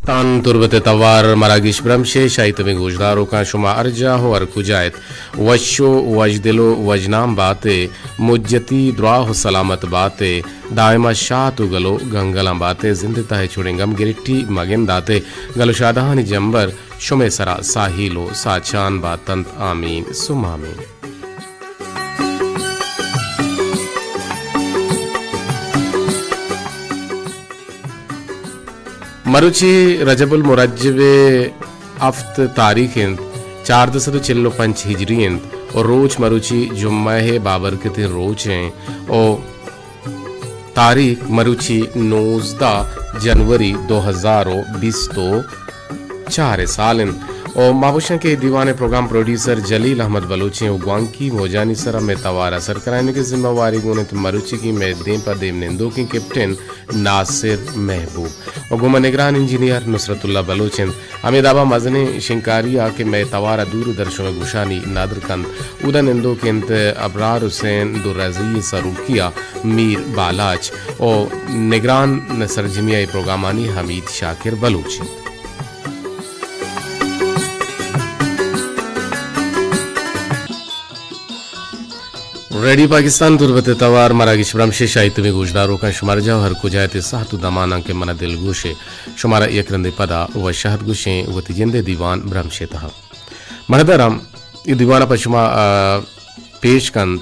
Tan turbete tawar maragish bramshe shaitame gojdaro ka shuma arja ho ar kujait washo wajdilo wajnam baate mujjati dua ho salamat baate daima shatu galo gangalam baate zindita hai chudengam giritti magen date galo shadahani jambar shume sara sahilo sachan batant amin sumamin मरुची रजबुल मुरज्जबे अफ्त तारीखें 445 हिजरियं और रोज मरुची जुम्मा है बाबरकत रोज हैं और तारीख मरुची 19 जनवरी 2020 तो 4 सालन और माबूशन के दीवाने प्रोग्राम प्रोड्यूसर जलील अहमद बलोची और ग्वांकी मोजानी सरा में तवार असर कराने की जिम्मेवारी गुनत मरुची की में देम पर देम निंदो की कैप्टन नासिर महबूब और गुमा निगरान इंजीनियर नुसरतुल्ला बलोचन अमिदाबा मजने शिंकारिया के में तवारा दूरदर्शन गुशानी नादरकंद उदन निंदो के अबरार हुसैन दुर्रजी सरूकिया मीर बालाच और निगरान सरजमिया प्रोग्रामानी हमीद शाकिर बलोची रेडियो पाकिस्तान तुरबत तवार मरागिश ब्रमशे शाहिद में गुजदारों का शुमार जाओ हर को जाते साहतु दमाना के मना दिल गुशे शुमारा एक रंदे पदा व शहद गुशे व तिजंदे दीवान ब्रमशे तहा महदरम ये दीवाना पशुमा पेशकंद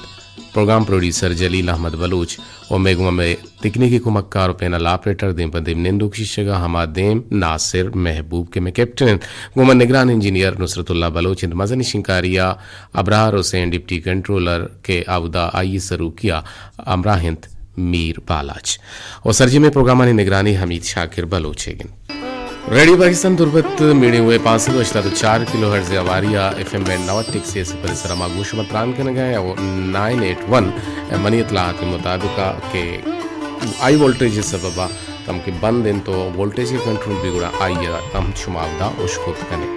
प्रोग्राम प्रोड्यूसर जलील अहमद बलूच और मेगुमा में तकनीकी कुमक्कार पैनल ऑपरेटर देम पर देम निंदुक शिशगा हमा देम नासिर महबूब के में कैप्टन गुमा निगरान इंजीनियर नुसरतुल्ला बलोच मजनी शिंकारिया अबरार हुसैन डिप्टी कंट्रोलर के आवदा आई सरूकिया अमराहिंद मीर बालाच और सरजी में प्रोग्रामानी निगरानी हमीद शाकिर बलोचेगिन रेडियो पाकिस्तान तुरबत मीडिया हुए 504 किलोहर्ट्ज़ अवारिया एफएम बैंड 90 से परिसर मागूश मतरान के गए और 981 मनी इतलात के मुताबिक के आई वोल्टेज सबबा तम के बंद इन तो वोल्टेज के कंट्रोल भी गुड़ा आई तम शुमावदा उशकुत कने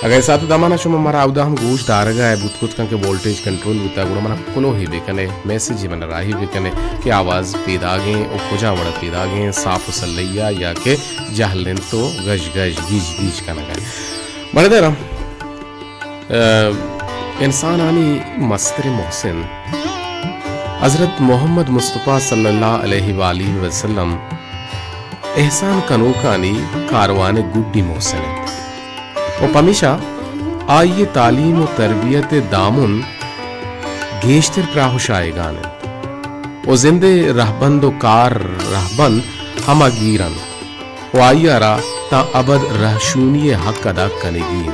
अगर साथ दमाना शुमा मारा आवदा हम गोश दारगा है बुतकुत के वोल्टेज कंट्रोल बिता गुड़ा मना कुलो ही बेकने मैसेज ही मन राही बेकने कि आवाज पैदा गे और कुजा वड़ा पैदा गे साफ सल्लैया या के जहलन तो गज गज गीज गीज का लगा बड़े देर इंसान आनी मस्तर मोहसिन हजरत मोहम्मद मुस्तफ़ा सल्लल्लाहु अलैहि वसल्लम एहसान कनूकानी कारवान गुड्डी मोहसिन और पमीशा आइए तालीम और तरबियत दामुन गेश्तर प्राहुशाएगान और जिंदे रहबंद व कार रहबंद हमागीरन और आइया रा ता अबद रहशूनी हक अदा कनेगी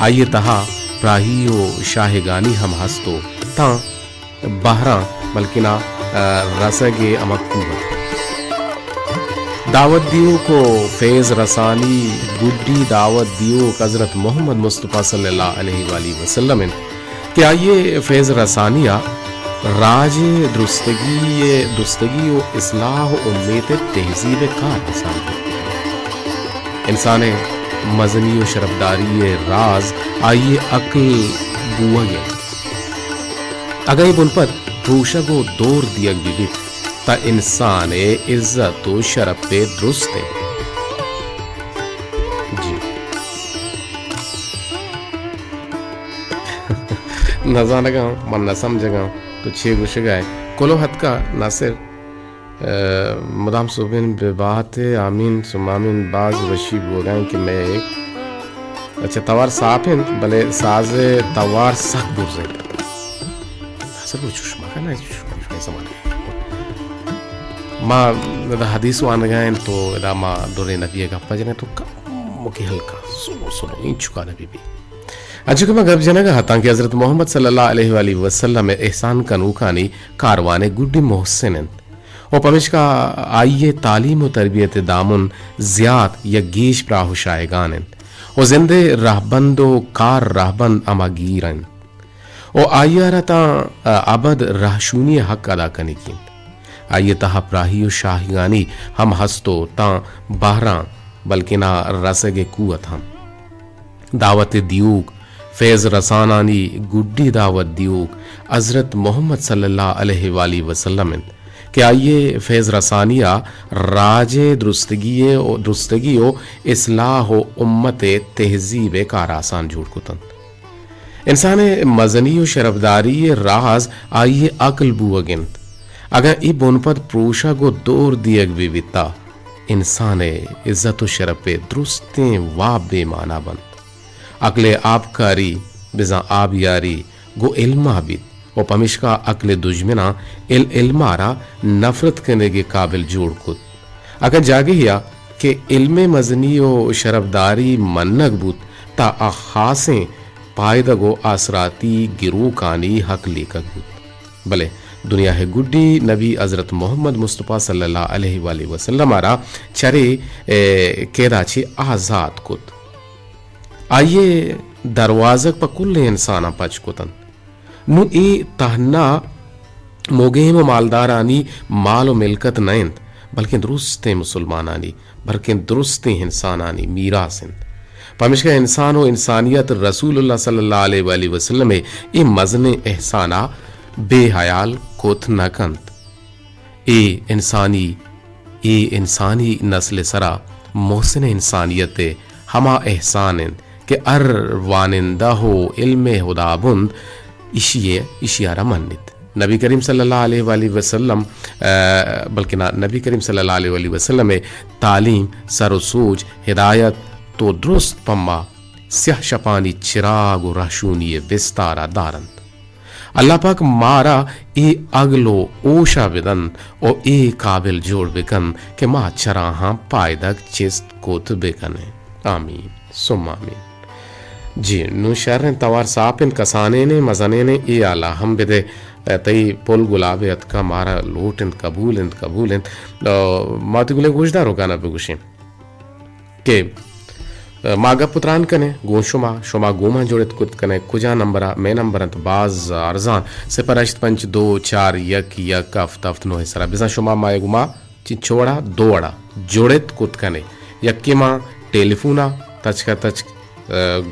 आइए तहा प्राहियो शाहगानी हम हस्तो ता बहरा बल्कि ना रसगे अमक्कुबत दावत दियो को फैज़ रसानी गुड्डी दावत दियो हज़रत मोहम्मद मुस्तफ़ा सल्लल्लाहु अलैहि वसल्लम कि आइए फैज़ रसानिया राज दुरुस्तगी व इस्लाह उम्मीद तहजीब कार इंसान मजनी व शरफदारी राज आइए अक्ल बुआ अगर बुन पर रूशगो दौर दिया विविध ता इंसान इज्जत व शरफ पे दुरुस्त है जी न जानगा मन न समझगा तो छे गुशगा कोलो हद का नासिर मदाम सुबिन बेबात आमीन सुमामिन बाज वशी बोगाएं कि मैं एक अच्छा तवार साफिन भले साजे तवार सख बुरजे सर वो चुष्मा का ना चुष्मा समान माँ दा हदीस वान गए तो दा माँ दोरे नबी का पजने तो मुके हल्का सुनो सुनो इन चुका नबी भी अजु कमा गब जना का हता कि हजरत मोहम्मद सल्लल्लाहु अलैहि वसल्लम एहसान कनूकानी कारवाने गुड्डी मोहसिन और पमिश का आइए तालीम व तरबियत दामुन ज़ियात या गेश प्राहुशाएगान और जिंदे रहबंद व कार रहबंद अमागीरन और आइया रता अबद रहशूनी हक अदा करने की आइए तहा प्राहियो शाहगानी हम हस्तो ता बहरा बल्कि ना रसगे कुवत हम दावत दियूक फैज़ रसानानी गुड्डी दावत दियूक हज़रत मोहम्मद सल्लल्लाहु अलैहि वसल्लम कि आइए फैज़ रसानिया राज दुरुस्तगी ओ इस्लाह व उम्मत तहजीब कार आसान झूठ कुतन इंसान मजनी व शरफदारी राज आइए अकल बुअगिंत अगर ई बुनपद प्रोशा गो दौर दियग विविता इंसान इज्जत व शरफ दुरुस्तें वा बेमाना बंद अकले आबकारी बिजा आबियारी गो इल्मा बिद और पमिशका अकले दुश्मना इल्मारा नफरत करने के काबिल जोड़ कुत अगर जागे हिया कि इल्मे मजनी व शरफदारी मन्नक बुत ता खासें पायदगो आसराती गिरू कानी हक लेकर बुत भले दुनिया है गुड्डी नबी हजरत मोहम्मद मुस्तफ़ा सल्लल्लाहु अलैहि वसल्लम आरा चरे केराची आजाद कुत आइए दरवाजक पर कुल इंसान पच कुतन नु ए तहना मोगेम मालदारानी माल मिलकत नयंत बल्कि दुरुस्त मुसलमानानी बल्कि दुरुस्त इंसानानी मीरासिन पमिशका इंसान व इंसानियत रसूलुल्लाह सल्लल्लाहु अलैहि वसल्लम ए मजने एहसाना बेहयाल कोत नकंत ए इंसानी नस्ल सरा मोहसिन इंसानियत हमा एहसान के अर वानिंदा हो इल्मे हुदाबुंद इशियारा मन्नित नबी करीम सल्लल्लाहु अलैहि वसल्लम बल्कि ना नबी करीम सल्लल्लाहु अलैहि वसल्लम में तालीम सरोसूज हिदायत तो दुरुस्त पम्मा स्याह शपानी चिराग राशूनी विस्तारा दारंत अल्लाह पाक मारा ए अगलो ओशा विदन और ए काबिल जोड़ बिकन के मा चराहा पायदक चिस्त कोत बिकने आमीन सुम आमीन जी नु शर्र तवार सापिन कसाने ने मजने ने ए आला हम बिदे तई पोल गुलाबे अतका मारा लोटन कबूल माति गुले गुजदार होगा ना बेगुशे के मागा पुत्रान कने गोशुमा गोमा जोड़ित कुत कने कुजा नंबरा मैं नंबरंत बाज अरजान से परश्त पंच 2 4 यक हफ्त नो हिसरा बिजा शुमा माए गुमा चिचोड़ा दोड़ा जोड़ित कुत कने यक्की मां टेलीफोना तच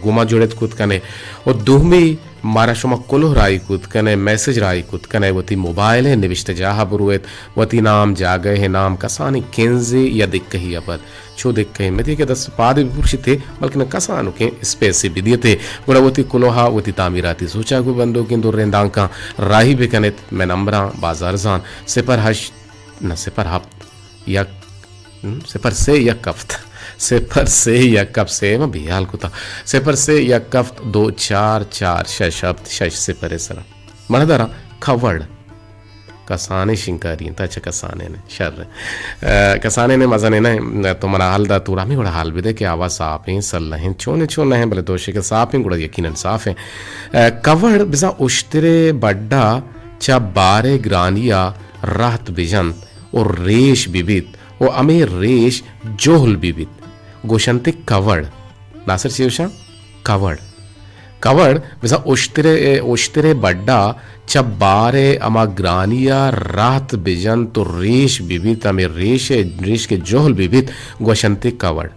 गुमा जोड़ित कुत कने और दुहमी मारा शुमा कुलो राई कुत कने मैसेज राई कुत कने वती मोबाइल है निविष्ट जाहा बुरुएत वती नाम जागे है नाम कसानी केंजे या दिक कही अपद छो दिक कही मती के 10 पाद विपुरुषि थे बल्कि न कसानु के स्पेस से बिदिए थे गुड़ा वती कुलोहा वती तामीराती सोचा गु बंदो के दूर रेंदांका राही बेकने मैं नंबरा बाजार जान सिपर हश न सिपर हफ्त या सिपर से या कफ्त सिफर से या कब से मैं बिहाल कुता सिफर से या कफ्त 2 4 4 6 शब्द 6 सिफर सरा मनदरा खवड़ कसाने शिंकारी ताच कसाने ने शर कसाने ने मजाने ने तुम्हारा हाल दा तूरा में गुड़ा हाल भी दे के आवाज साफ है सल हैं छोने हैं भले दोषे के साफ हैं गुड़ा यकीनन साफ है कवड़ बिजा उश्तरे बड्डा चा बारे ग्रानिया राहत बिजन और रेश बिबित और अमे रेश जोहल बिबित गोशंते कवड़ नासर शिवशा कवड़ बिजा उश्तरे बड्डा चब्बारे अमा ग्रानिया रात बिजन तो रेश बिबित अमे रेश के जोहल बिबित गोशंते कवड़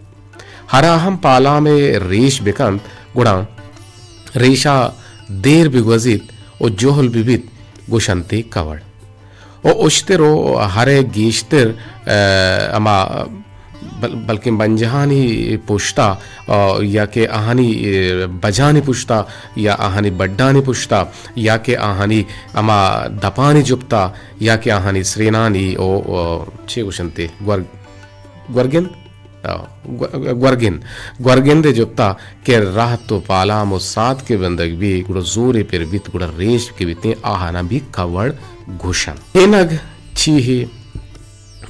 हरा हम पाला में रेश बिकंत गुड़ा रेशा देर बिगवजित और जोहल बिबित गोशंते कवड़ और उश्तरो हरे गीश्तर अमा बल्कि बंजहानी पुश्ता या के आहानी बजानी पुश्ता या आहानी बड्डानी पुश्ता या के आहानी अमा दपानी जुप्ता या के आहानी श्रीनानी ओ छे उशंते ग्वर्गिन दे जुप्ता के राह तो पाला मुसाद के बंदग भी गुड़ जोरे पर बित गुड़ रेश के बिते आहाना भी कवड़ घुशन एनग छी ही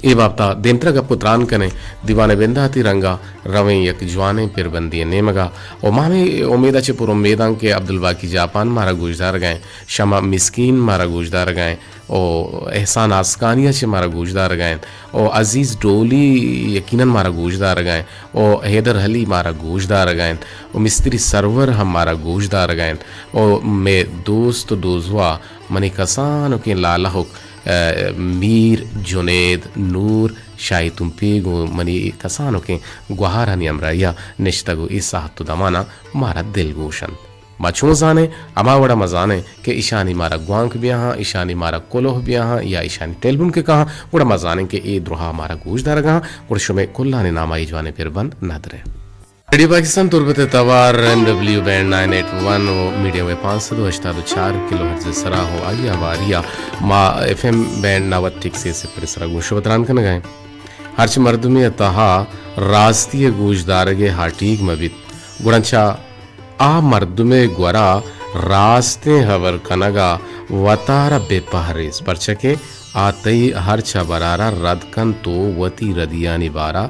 ए बापता देंत्र का पुत्रान कने दीवाने बेंदा तिरंगा रवे यक जवाने फिर बंदी नेमगा और मामे उम्मीदा चे पुर उम्मीदां के अब्दुल बाकी जापान मारा गुजदार गए शमा मिस्कीन मारा गुजदार गए और एहसान आसकानिया चे मारा गुजदार गए और अजीज डोली यकीनन मारा गुजदार गए और हैदर अली मारा गुजदार गए और मिस्त्री सरवर हम मारा गुजदार गए और मैं दोस्त दोजवा मनी कसान के लाला हो मीर जुनेद नूर शाही तुम पेगो मनी कसानो के गुहारानी अमराया निश्तगो इस साहतु दमाना मारा दिल गोशन मछू जाने अमावड़ा मजाने के ईशानी मारा ग्वांक भी यहाँ ईशानी मारा कोलोह भी यहाँ या ईशानी टेलबुन के कहा उड़ा मजाने के ए द्रोहा मारा गूश दरगा उड़शो में कुल्ला ने नामा इजवाने फिर बंद नदरे रेडियो पाकिस्तान तुरबते तवार MW बैंड 981 मीडिया वे 584 किलोहर्ट्ज सरा हो आगिया वारिया मा FM बैंड 96 से परिसरा गोशो बतरान कन गए हर्च मर्दमी तहा रास्तीय गोशदारगे हाटीग मबित गुणचा आ मर्दुमे ग्वरा रास्ते हवर कनगा वतारा बेपहरेस परचके आतई हर्चा बरारा रदकन तो वती रदिया निबारा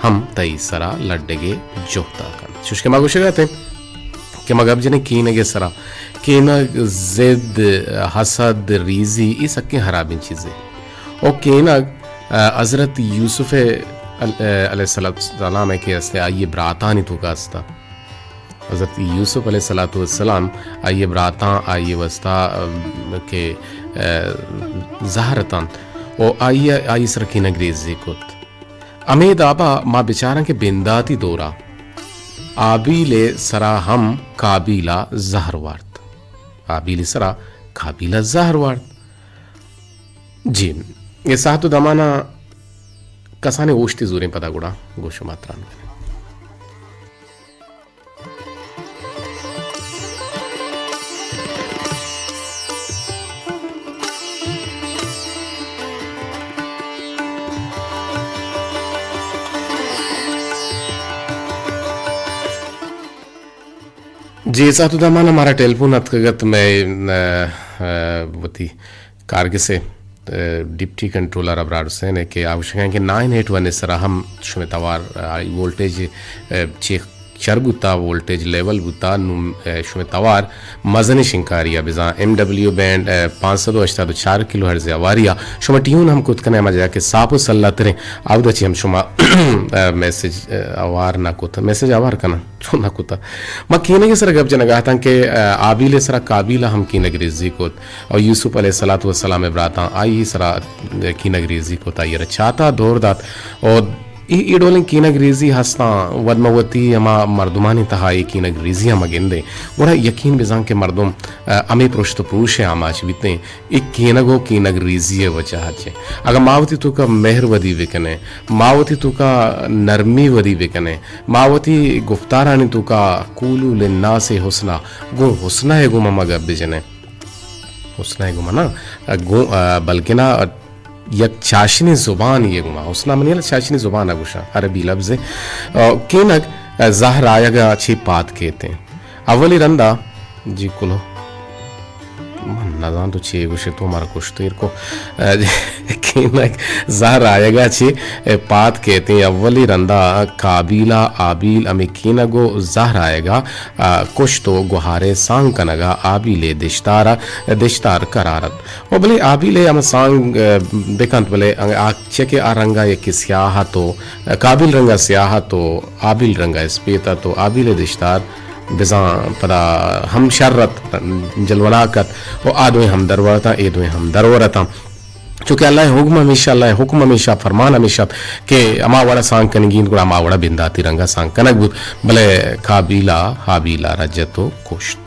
हम तई सरा लड्डेगे जोहता कन शुष्के मागुशे गए कि मगब जने कीनगे सरा कीना जिद हसद रीजी ये सबके हराबिन चीजें और कीना हजरत यूसुफ अलैहिस्सलाम के अस्ते आइए ब्रातानी तो का अस्ता हजरत यूसुफ अलैहिस्सलाम आइए ब्राता आइए वस्ता के जहरतन और आइए आई सर कीना ग्रेजी कुत अमेद आबा माँ बेचारा के बिंदाती दोरा आबीले सरा हम काबीला जहरवार्त आबीले सरा काबीला जहरवार्त जी ये सातु दमाना कसाने ओष्टी जोरें पता गुड़ा गोशो मात्रान जी सातु दमाना हमारा टेलीफोन अतगत में वती कारगे से डिप्टी कंट्रोलर अबरार हुसैन है कि आवश्यक है कि 981 सरा हम शुमे तवार वोल्टेज चेक चरगुता वोल्टेज लेवल गुता शुमे तवार मजनी शिंकारिया बिजा MW बैंड 584 किलोहर्ट्ज वारिया शुमा ट्यून हम कुत कने मजा के सापो सल्ला तरे आवदची हम शुमा मैसेज आवार ना कुत मैसेज आवार कना छो ना कुता म कीने के सर गब जनगा ता के आबिले सरा काबिला हम की नगरीजी कोत और यूसुफ अलैहिस्सलातु वस्सलाम इब्राता आई सरा की नगरीजी कोता ये चाता दौर दात और ईडोलिंग की नगरीजी हस्ता वदमवती अमा मर्दुमानी तहाई की नगरीजी हम गेंदे वरा यकीन बिजां के मर्दुम अमे पुरुष पुरुष आमाच बीते एक कीनगो की नगरीजी वजह छे अगर मावती तू का मेहर वदी विकने मावती तू का नरमी वदी विकने मावती गुफ्तारानी तू का कूलू लिन्ना से हुस्ना गो हुस्ना है गो ममा गब जने हुस्ना है गो मना गो बल्कि ना यक चाशनी जुबान ये गुमा उसना मनियल चाशनी जुबान अगुशा अरबी लफ्ज़ केनक ज़हर आयगा अच्छी बात कहते हैं अवली रंदा जी कुलो नजान तो छे गुशे तो हमारा कुछ तो इनको केनक ज़हर आयगा अच्छी बात कहते हैं अवली रंदा काबीला आबील अमे केनगो ज़हर आएगा कुछ तो गुहारे सांग कनगा आबीले दिश्तार करारत और भले आबीले हम सांग बेकंत भले आचे के आरंगा ये किस्याहा तो काबिल रंगा स्याहा तो आबिल रंगा स्पेता तो आबीले दिश्तार बिजा पदा हम शर्रत जलवलाकत और आदों हम दरवरता एदों हम दरवरता चूँकि अल्लाह हुक्म हमेशा फरमान हमेशा के अमा वाला सांग कनगीन को अमा वाला बिंदा तिरंगा सांग कनक बुत भले काबीला हाबीला रजतो कुश्त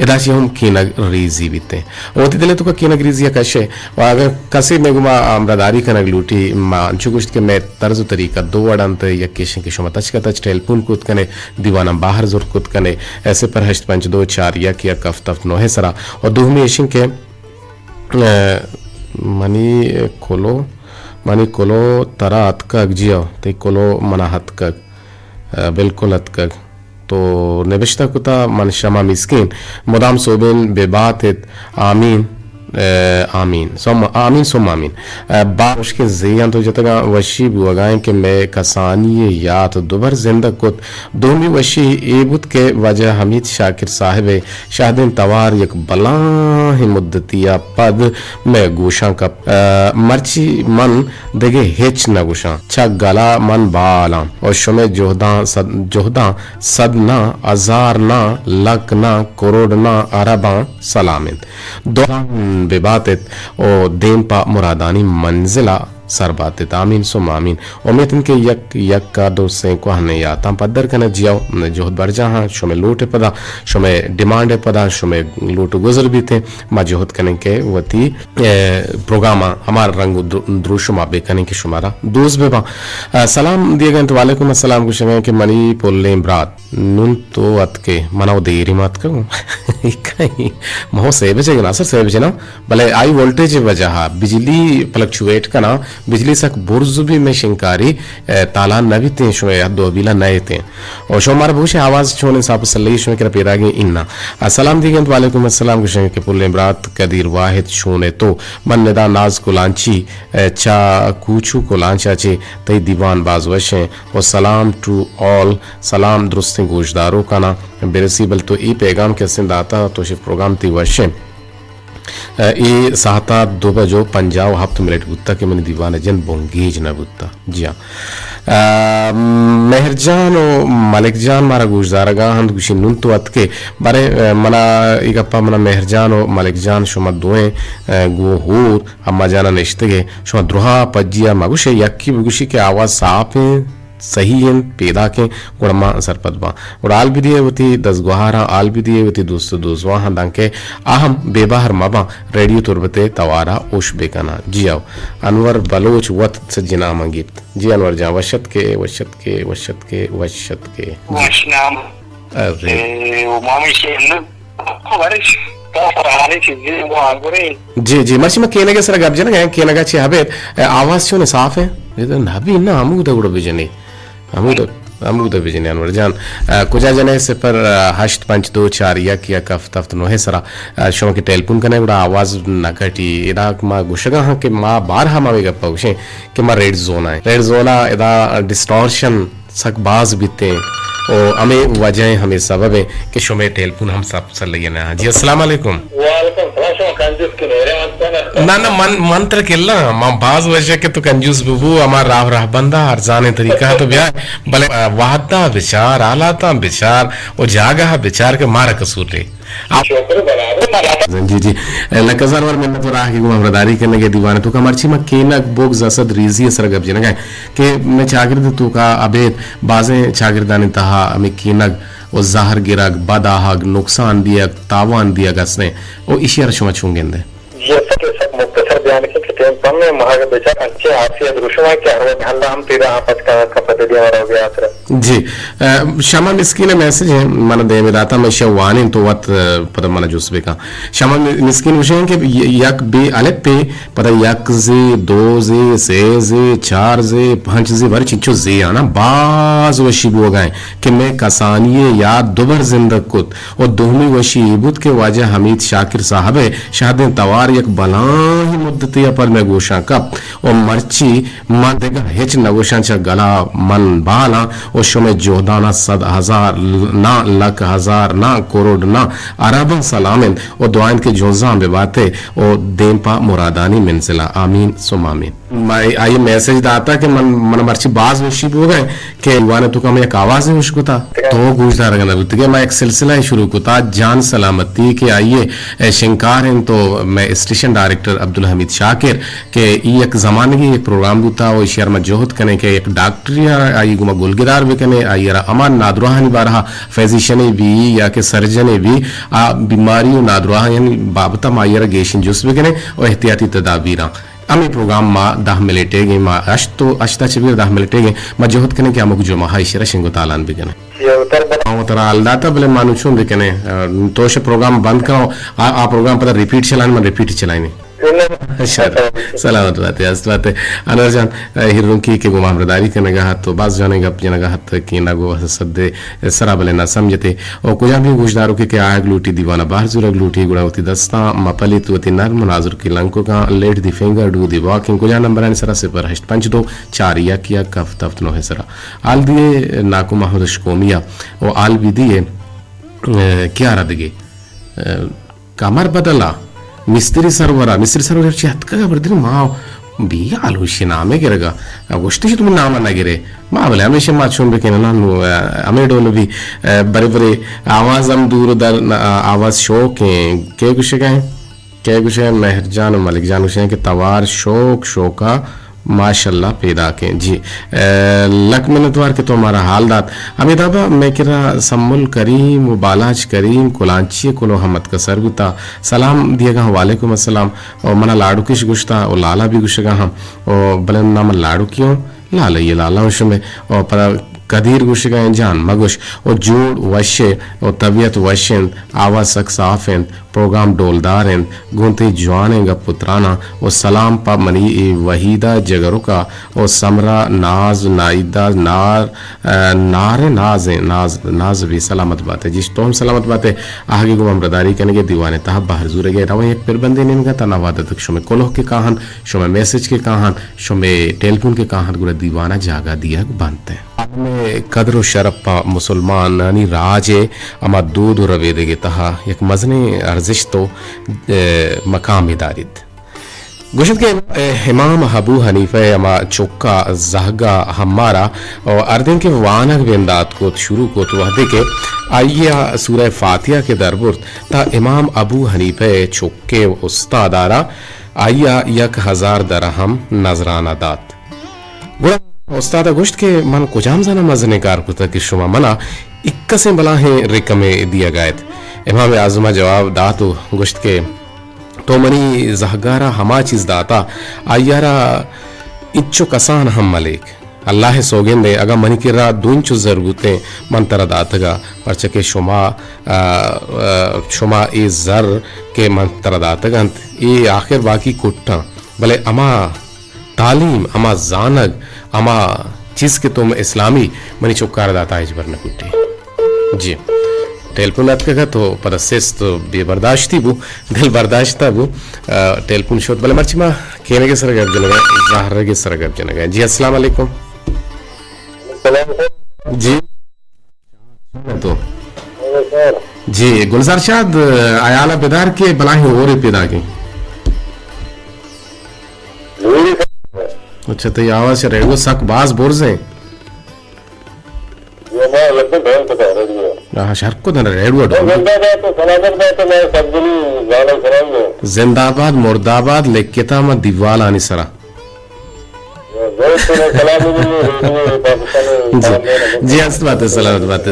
इदाशी हम कीनग रीजी बीते और दिले तो का कीनग रीजी कशे और अगर कसे में गुमा आमदादारी कनग लूटी मांचु कुछ के मैं तर्ज तरीका दो वड़ंत या केशन के शुमा तच का तच टेलफोन कुत कने दीवाना बाहर जोर कुत कने ऐसे पर हश्त पंच दो चार या किया कफ तफ नोहे सरा और दूहमी एशिंग के मनी कोलो तरा अतकग जियो ते कोलो मना हतकग बिल्कुल हतकग तो नबिश्ता कुता मन शमा मिस्किन मुदाम सोबिन बेबात आमीन आमीन सोम आमीन बारिश के ज़ियान तो जतगा वशी बुगाएं के मैं कसानी या तो दोबर जिंदा कुत दोमी वशी एबुत के वजह हमीद शाकिर साहिब शाहदिन तवार एक बला ही मुद्दतिया पद में गोशा का मर्ची मन देगे हेच न गोशा छा गला मन बाला और शुमे जोहदा सदना अजारना लकना करोड़ना अरबा सलामिन दो बेबातित और देम पा मुरादानी मंजिला सर बात तामीन सो मामीन उम्मीद इनके यक यक का दो से को हने या तम पदर कने जियो जोहद बर जहां शमे लोटे पदा शमे डिमांड पदा शमे लोट गुजर भी थे मा जोहद कने के वती प्रोग्राम हमार रंग द्रुशमा बे कने के शुमारा दोस्त बेबा सलाम दिए गए तो वालेकुम अस्सलाम कुछ के मनी पोल्ले ब्रात नुन तो अत के मनाओ देरी मत करूं इकाई महो से बचे ना सर से बचे ना भले आई वोल्टेज वजह बिजली फ्लक्चुएट का ना बिजली सक बुर्ज भी में शिंकारी ताला नवी ते शो या दो बिला नए थे और शो मार भूषे आवाज छोने साप सल्ली शो के पेरा गे इन्ना अस्सलाम दिगंत वालेकुम अस्सलाम कुछ के पुल्ले इमरात कदीर वाहिद शोने तो मन नदा नाज कुलांची चा कुछू कुलांचा चे तई दीवान बाज वशे और सलाम टू ऑल सलाम दुरुस्ती गोशदारों का ना बेरसीबल तो ई पैगाम के सिंध आता तो शिफ प्रोग्राम ती वशे ये साहता दो बजो पंजाब हफ्त मिनट बुत्ता के मन दीवान जन बोंगेज न बुत्ता जी हाँ मेहरजान और मलिक जान मारा गुजदारगा हम गुशी नुन तो अत के बारे मना इकप्पा मना मेहरजान और मलिक जान शुमा दोए गो होर अम्मा जाना निश्ते के शुमा द्रोहा पज्जिया मगुशे यक्की गुशी के आवाज साफ है सही हैं पैदा के गुणमा सरपदबा और आल भी दिए होती 10 गुहारा आल भी दिए होती दोस्तों हाँ दांके आहम बेबाहर मबा रेडियो तुरबते तवारा ओश बेकाना जी आओ अनवर बलोच वत सजना मंगित जी अनवर जा वशत के वशत के वशत के वशत के अरे जी जी मर्ची में केने के सर गब जना गए केने का छे आवाज क्यों साफ है ये तो नबी ना अमूद गुड़ बिजनी अमूद बिजनी अनवर जान कुजा जने से पर 852 यक यक हफ्त नो है सरा शो के टेलीफोन कने गुड़ा आवाज न कटी इदा मा गुशगा हा के मा बार हा मावे गप्पा उसे के मा रेड जोन है रेड जोना इदा डिस्टॉर्शन सक बाज बिते ओ हमें वजह हमें सबब है कि शुमे टेलीफोन हम सब सर लगे ना जी अस्सलाम वालेकुम ना ना मंत्र किल्ला मां बाज वजह के तो कंजूस बुबू हमार राह राह बंदा हर जाने तरीका तो ब्याह भले वादा विचार आलाता विचार और जागा विचार के मारा कसूटे जी जी लकजार वर में तो राह की गुमरदारी करने के दीवाने तो का मर्ची में केनक बोग जसद रीजी असर गब जन गए के मैं चागिर्द तो का अबेद बाजे चागिर्दाने तहा में केनक और जाहर गिरक बदाहग नुकसान दिया तावान दिया गसने ओ इशियार शुमा छूंगेंदे ये सब मुख्तसर बयान के टेम पम में महाग बेचा अच्छे आफियत रुशवा के हर हल्ला हम तेरा आपत का पते दिया हो गया आसरा जी शमा मिस्किन मैसेज है मन दे में दाता में शवानी तो वत पता मन जुस्बे का शमा मिस्किन विषय के यक बे अलग पे पता यक जे दो जे से जे चार जे पांच जे वर चिचो जे आना बाज वशी बो गए कि मैं कसानिये याद दुबर जिंदग कुत और दोहमी वशी इबुत के वाजा हमीद शाकिर साहब है शाहदें तवार एक बला ही मुद्दती पर मैं गोशा कप और मर्ची मन देगा हिच नगोशा चा गला मन बाला और शुमे जोहदाना 100,000 ना लाख हजार ना करोड़ ना अरबन सलामिन और दुआन के जोजां बे बातें और देंपा मुरादानी मिनजिला आमीन सुम आमीन आई मैसेज दाता के मन मर्ची बाज वशीब हो गए के युवाने तो का मैं एक आवाज है उसको था तो गुजदार गना बुतगे मैं एक सिलसिला ही शुरू कुता जान सलामती के आइए शिंकार हैं तो मैं स्टेशन डायरेक्टर अब्दुल हमीद शाकिर के एक जमाने की एक प्रोग्राम दूता वो शहर में जोहद कने के एक डॉक्टर आई गुमा गुलगिदार भी कने आई अमान नादरुहानी बारहा फिजिशियन भी या के सर्जन भी बीमारी नादरुहा यानी बाबता मायर गेशिन जुस भी कने और एहतियाती तदाबीर अमी प्रोग्राम मा 10 मिनटेगे मा अश्ता चबीर 10 मिनटेगे मा जोहद कने के अमुक जो मा हाइशरा शिंगो तालान भी कने तरा अलदाता भले मानु छुं भी कने तो प्रोग्राम बंद करो आ प्रोग्राम पर रिपीट चलाने में रिपीट चलाने सलामत बात है अस्त बात है अनवर जान हिरों की के गुमा हमरदारी करने का तो बाज जाने का अपने का हाथ की ना गो सदे सरा भले ना समझते और कुछ भी गुजदारों के आग लूटी दीवाना बाहर जुरग लूटी गुड़ा होती दस्ता मपलित होती नर्म नाजुर की लंको का let the finger do the walking कुछ नंबर है सरा से पर 852 या किया कफ तफ्त नो है सरा आल दिए नाकू महमूद शकोमिया और आल भी दिए क्या रदगे कमर बदला मिस्त्री सर्वर हत्का बरदिन मा बी आलोशी नामे गिरगा गोष्टी तुम्हें नाम ना गिरे मा बोले हमेशा मा छोड़ बेके ना हमें डोल भी बड़े बड़े आवाज हम दूर दर आवाज शौक के कुछ है मेहरजान मलिक जान उसे के तवार शौक शोका माशाल्लाह पैदा के जी लक मिनतवार के तो हमारा हाल दात अमिताबा मैं किरा सम्मुल करीम व बालाज करीम कुलांची कुलो हमद का सरगुता सलाम दिएगा वालेकुम अस्सलाम और मना लाडू किश गुश्ता और लाला भी गुशगा हम और बलन नाम लाडू क्यों लाला ये लाला उशमे और पर कदीर गुशगा जान मगुश और जोड़ वशे और तबीयत वशन आवाज सक साफें प्रोग्राम डोलदार गुंते जवान ग पुत्राना और सलाम पा मनी ए वहीदा जगरुका और समरा नाज नाइदा नार नारे नाज नाज नाज भी सलामत बात है जिस तोम सलामत बात है आगे को अमरदारी करने के दीवाने तह बाहर जुरे गए रवा एक पिरबंदी निम का तनावादत शुमे कोलोह के कहान शुमे मैसेज के कहान शुमे टेलीफोन के कहान गुरा दीवाना जागा दिया बनते हैं में कदर शरफ मुसलमान यानी राजे अमा दूध रवेदे तहा एक मजने अर्जिश तो मकामी दारिद गुशत के इमाम अबू हनीफा अमा चौका जहगा हमारा और अर्दिन के वानक बेंदात को शुरू को तो वहदे के आइया सूरह फातिहा के दरबुर ता इमाम अबू हनीफा चौके उस्तादारा आइया 1000 दरहम नजराना दात उस्ताद गोश्त के मन कुजाम जाना मजने कार कुता कि शुमा मना 21 बलाहे रिकमे दिया गायत इमाम आजमा जवाब दातो गोश्त के तो मनी जहगारा हमा चीज दाता आयारा इच्चो कसान हम मलिक अल्लाह सोगेंदे अगा मनी किरा दुंचो जरूरते मन तरा दातगा परचके शुमा शुमा ए जर के मन तरा दातगा ये आखिर बाकी कुट्टा भले अमा तालीम अमा जानग अमा चीज के तुम इस्लामी मनी चौकार दाता इस बर न कुट्टी जी टेलपुन का तो परसेस तो बेबर्दाश्ती बु दिल बर्दाश्ता बु टेलपुन शोत भले मर्चिमा केने के सरगब जनगा जाहर के सरगब जनगा जी अस्सलाम वालेकुम जी तो जी गुलजार शाद आयाला बेदार के बलाही और पैदा की अच्छा तो ये आवाज से रेडियो सक बाज बोर्ज है ये मैं लगभग बहन पता रेडियो हाँ शर्क को धन रेडियो जिंदाबाद तो सलामत बात है मैं सब दिली गाना कराऊंगा जिंदाबाद मुर्दाबाद लेकिता में दीवाल आनी सरा जी हस्त बात है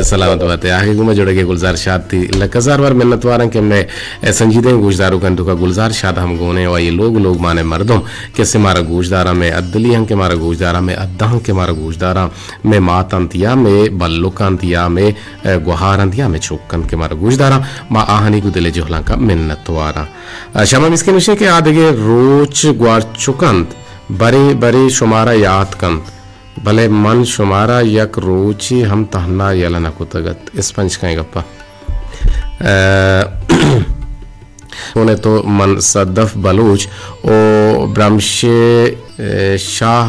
सलामत बात है आगे गुमा जोड़े के गुलजार शाद थी लकजार बार मिन्नत वारन के हमने संजीदे गुजदारों का दुका गुलजार शाद हम गोने और ये लोग माने मर्दों कैसे मारा गुजदारा में अद्दली हंग के मारा गुजदारा में अद्दाह के मारा गुजदारा में मात अंतिया में बल्लुक अंतिया में गुहार अंतिया में चौकन के मारा गुजदारा माँ आहनी को दिले जोहला का मिन्नत वारा शमा इसके निशे के आदगे रोच ग्वार चुकंत बरे बरे शुमारा याद कंत भले मन शुमारा यक रोची हम तहना यला न कुतगत इस पंच का गप्पा उन्हें तो मन सदफ बलूच ओ ब्रह्मशे शाह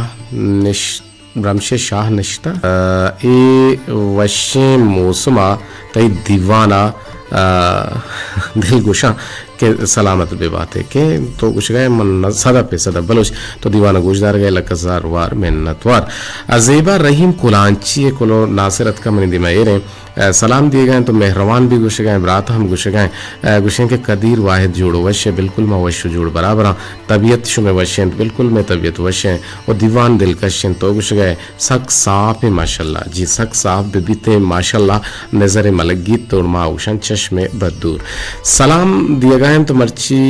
निश्ता ए वशे मौसमा तई दीवाना दिल गुशा के सलामत बे बात है के तो कुछ गए मन सदा पे सदा बलोच तो दीवाना गुजदार गए लकजार वार मिन्नतवार अजेबा रहीम कुलांची कुलो नासिरत का मन दिमाएरे सलाम दिए गए तो मेहरवान भी गुश गए बरात हम गुश गए गुशें के कदीर वाहिद जोड़ो वश्य बिल्कुल मैं वश्य जोड़ बराबर तबीयत शुमे वश्य बिल्कुल में तबीयत वश्य और दीवान दिलकश तो गुश गए सक साफ माशाल्लाह जी सक साफ बिबिते माशाल्लाह नजर मलगी तोड़ माउशन चश्मे बदूर सलाम दिए गए तो मर्ची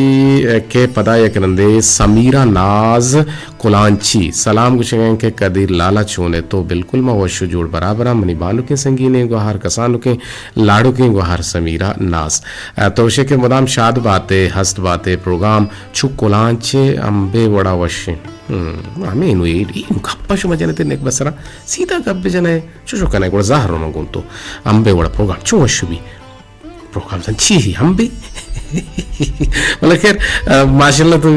के पदा करंदे समीरा नाज कुलांची सलाम गुश गए के कदीर लाला चोने तो बिल्कुल मैं वश्य जोड़ बराबर मनी बालू के संगीने गुहार कसानों के लाड़ू के गुहार समीरा नास तो उसे के मुदाम शाद बातें हस्त बातें प्रोग्राम छुक कुलांचे अंबे वड़ा वश्य हमें इनु गप्पा शुमा जने ते नेक बसरा सीधा गप्पे जने चुचो कने को जाहर न गुंतो अंबे वड़ा प्रोग्राम चो वश्य भी प्रोग्राम संची ही हम भी मतलब खैर माशाल्लाह तो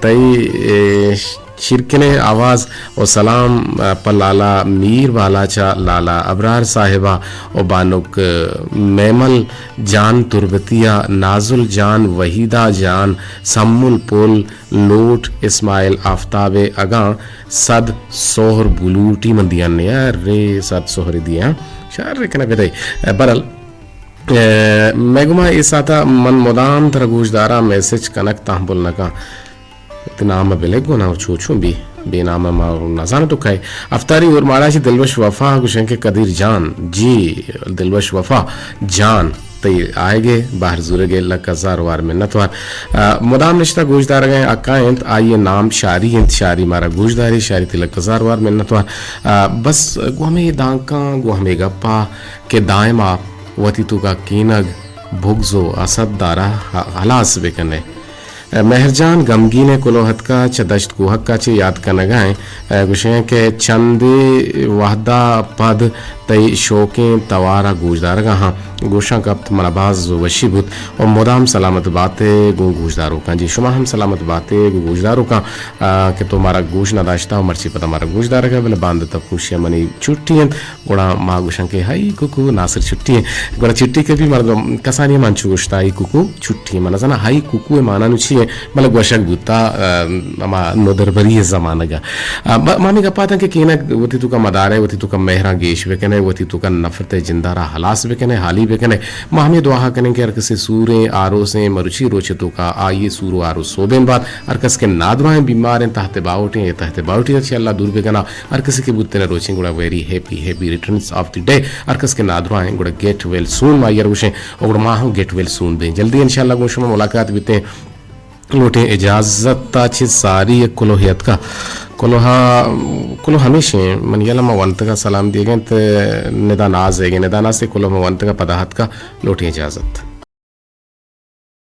तई शिरकने आवाज़ और सलाम पर लाला मीर वालाचा लाला अबरार साहिबा और बानुक मैमल जान तुरबतिया नाजुल जान वहीदा जान सम्मुल पुल लोट इस्माइल आफ्ताबे अगा सद सोहर बुलूटी मंदिया ने रे सद सोहर दिया शार रे कना बेदई बरल मैगुमा इस आता मन मुदाम तरगूजदारा मैसेज कनक तांबुल नका नाम बेलेगो ना चूचू भी बेनाम नजान तो कहे अफ्तारी और माराशी दिलवश वफा गुशन के कदीर जान जी दिलवश वफा जान तई आएगे बाहर जुरेगे लजार वार मिन्नतवार मुदाम रिश्ता गोशदार गए अकायंत आइए नाम शारी शारी मारा गोशदारी शारी तिलक हजार वार मिन्नतवार बस गुहमे दांका गुहमे गप्पा के दायमा वती तू का कीनग भुगजो असद दारा हलास बेकने मेहरजान गमगीने कुलोहत का च दश्त गुहक का चे याद का नगाएं गुशें के चंदे वाहदा पद तई शोकें तवारा गूजदार हाँ गोशा कप्त मनाबाज वशीभूत और मुदाम सलामत बातें गो गूजदारों का जी शुमा हम सलामत बातें गो गूजदारों का कि तुम्हारा गोश नदाश्ता मर्ची पता हमारा गूजदार का बोले बांध तब खुशियाँ मनी छुट्टी हैं गोड़ा माँ गोशा के हाई कुकू नासिर छुट्टी है गोड़ा छुट्टी के भी मर्द कसानी मानचू गोश्ता हाई कुकू छुट्टी मना जना हाई कुकू माना नुची है मतलब गोशक बुता मा नोदरबरी जमाना का मामी का पाता कि केना वती तू का मदार है वती तू का मेहरा गेश वे कने वती तू का नफरत जिंदारा हलास वे कने हाली वे कने मामी दुआ कने के अरकस से सूरे आरो से मरुची रोचे तो का आइए सूरो आरो सोबेन बाद अरकस के नादराएं बीमार हैं तहते बाउटी अच्छी अल्लाह दूर वे कना अरकस के बुत्ते ने रोचे गुड़ा very happy returns of the day अरकस के नादराएं गुड़ा गेट वेल सून मायर उसे और मां हम गेट वेल सून बे जल्दी इंशाल्लाह गोश में मुलाकात बीते लोटे इजाजत ताची सारी कुलोहियत का कुलो हमेशा मन यलमा वंत का सलाम दिए गए निदानाज है निदाना से कुलो वंत का पदाहत का लोटे इजाजत